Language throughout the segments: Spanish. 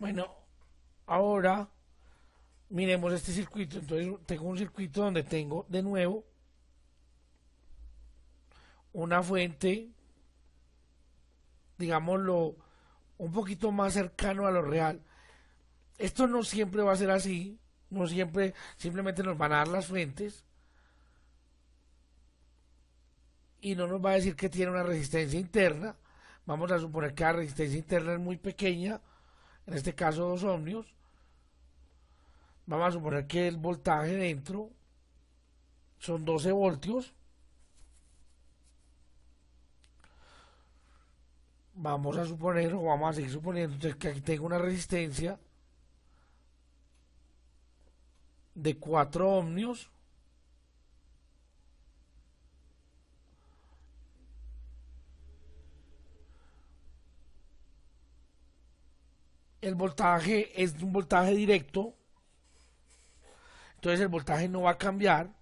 Bueno, ahora miremos este circuito. Entonces tengo un circuito donde tengo de nuevo una fuente, digámoslo, un poquito más cercano a lo real. Esto no siempre va a ser así, no siempre, simplemente nos van a dar las fuentes y no nos va a decir que tiene una resistencia interna. Vamos a suponer que la resistencia interna es muy pequeña, en este caso 2 ohmios. Vamos a suponer que el voltaje dentro son 12 voltios. Vamos a suponer, o vamos a seguir suponiendo, entonces, que aquí tengo una resistencia de 4 ohmios. El voltaje es un voltaje directo, entonces el voltaje no va a cambiar,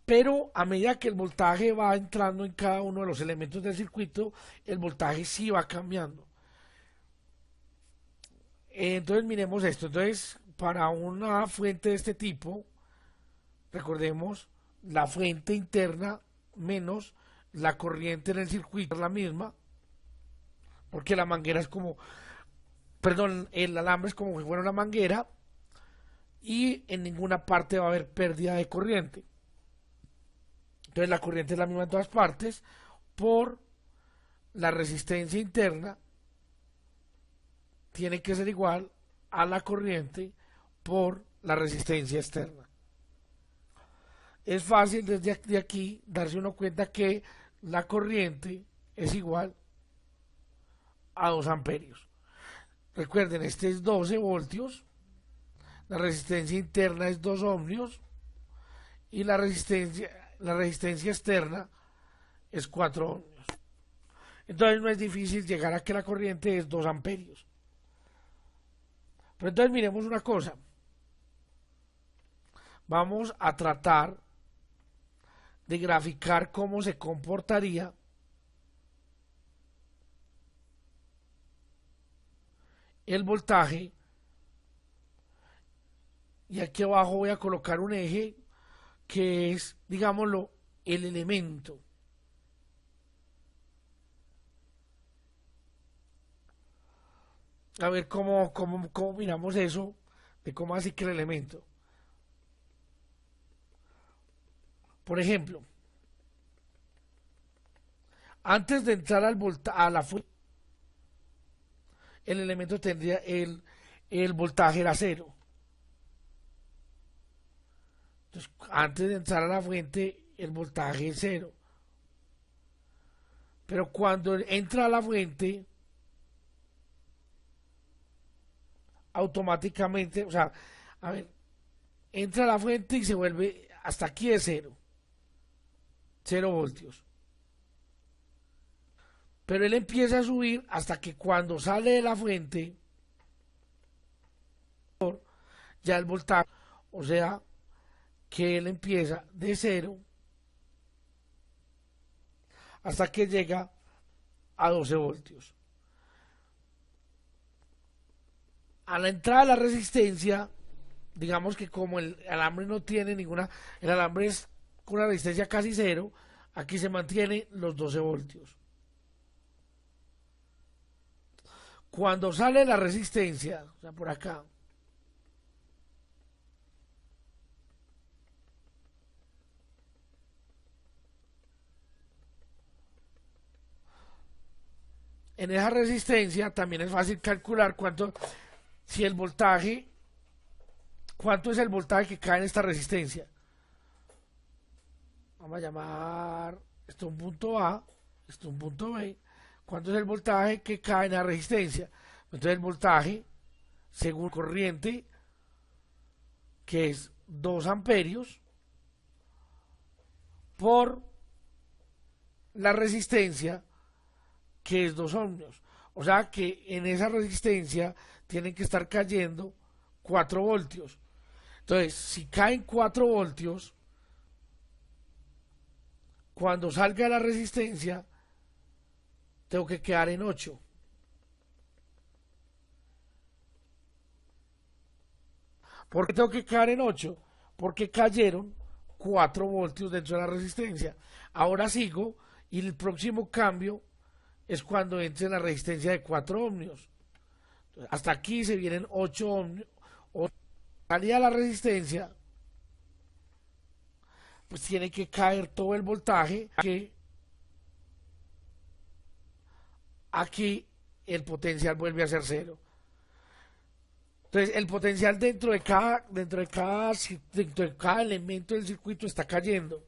pero a medida que el voltaje va entrando en cada uno de los elementos del circuito, el voltaje sí va cambiando. Entonces miremos esto. Entonces, para una fuente de este tipo, recordemos la fuente interna menos la corriente en el circuito es la misma, porque la manguera es como, perdón, el alambre es como si fuera una manguera y en ninguna parte va a haber pérdida de corriente. Entonces la corriente es la misma en todas partes por la resistencia interna tiene que ser igual a la corriente por la resistencia externa. Es fácil desde aquí darse uno cuenta que la corriente es igual a 2 amperios. Recuerden, este es 12 voltios, la resistencia interna es 2 ohmios y la resistencia externa es 4 ohmios. Entonces no es difícil llegar a que la corriente es 2 amperios. Pero entonces miremos una cosa. Vamos a tratar de graficar cómo se comportaría el voltaje. Y aquí abajo voy a colocar un eje que es, digámoslo, el elemento. A ver cómo miramos eso, de cómo así que el elemento. Por ejemplo, antes de entrar a la fuente, el elemento tendría el voltaje era cero. Entonces, antes de entrar a la fuente, el voltaje es cero. Pero cuando entra a la fuente, automáticamente, o sea, a ver, entra a la fuente y se vuelve, hasta aquí es cero, 0 voltios. Pero él empieza a subir hasta que cuando sale de la fuente, ya el voltaje, o sea, que él empieza de cero hasta que llega a 12 voltios. A la entrada de la resistencia, digamos que como el alambre no tiene ninguna, el alambre es con una resistencia casi cero, aquí se mantiene los 12 voltios. Cuando sale la resistencia, o sea, por acá, en esa resistencia también es fácil calcular si el voltaje, cuánto es el voltaje que cae en esta resistencia. Vamos a llamar esto un punto A, esto un punto B. ¿Cuánto es el voltaje que cae en la resistencia? Entonces el voltaje, según corriente, que es 2 amperios, por la resistencia, que es 2 ohmios. O sea que en esa resistencia tienen que estar cayendo 4 voltios. Entonces, si caen 4 voltios, cuando salga de la resistencia, tengo que quedar en 8. ¿Por qué tengo que caer en 8? Porque cayeron 4 voltios dentro de la resistencia. Ahora sigo y el próximo cambio es cuando entre en la resistencia de 4 ohmios. Hasta aquí se vienen 8 ohmios. Salida de la resistencia, pues tiene que caer todo el voltaje, que aquí el potencial vuelve a ser cero. Entonces el potencial dentro de cada elemento del circuito está cayendo.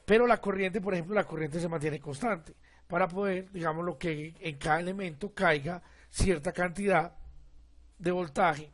Pero la corriente, por ejemplo, la corriente se mantiene constante para poder, digamos, lo que en cada elemento caiga cierta cantidad de voltaje.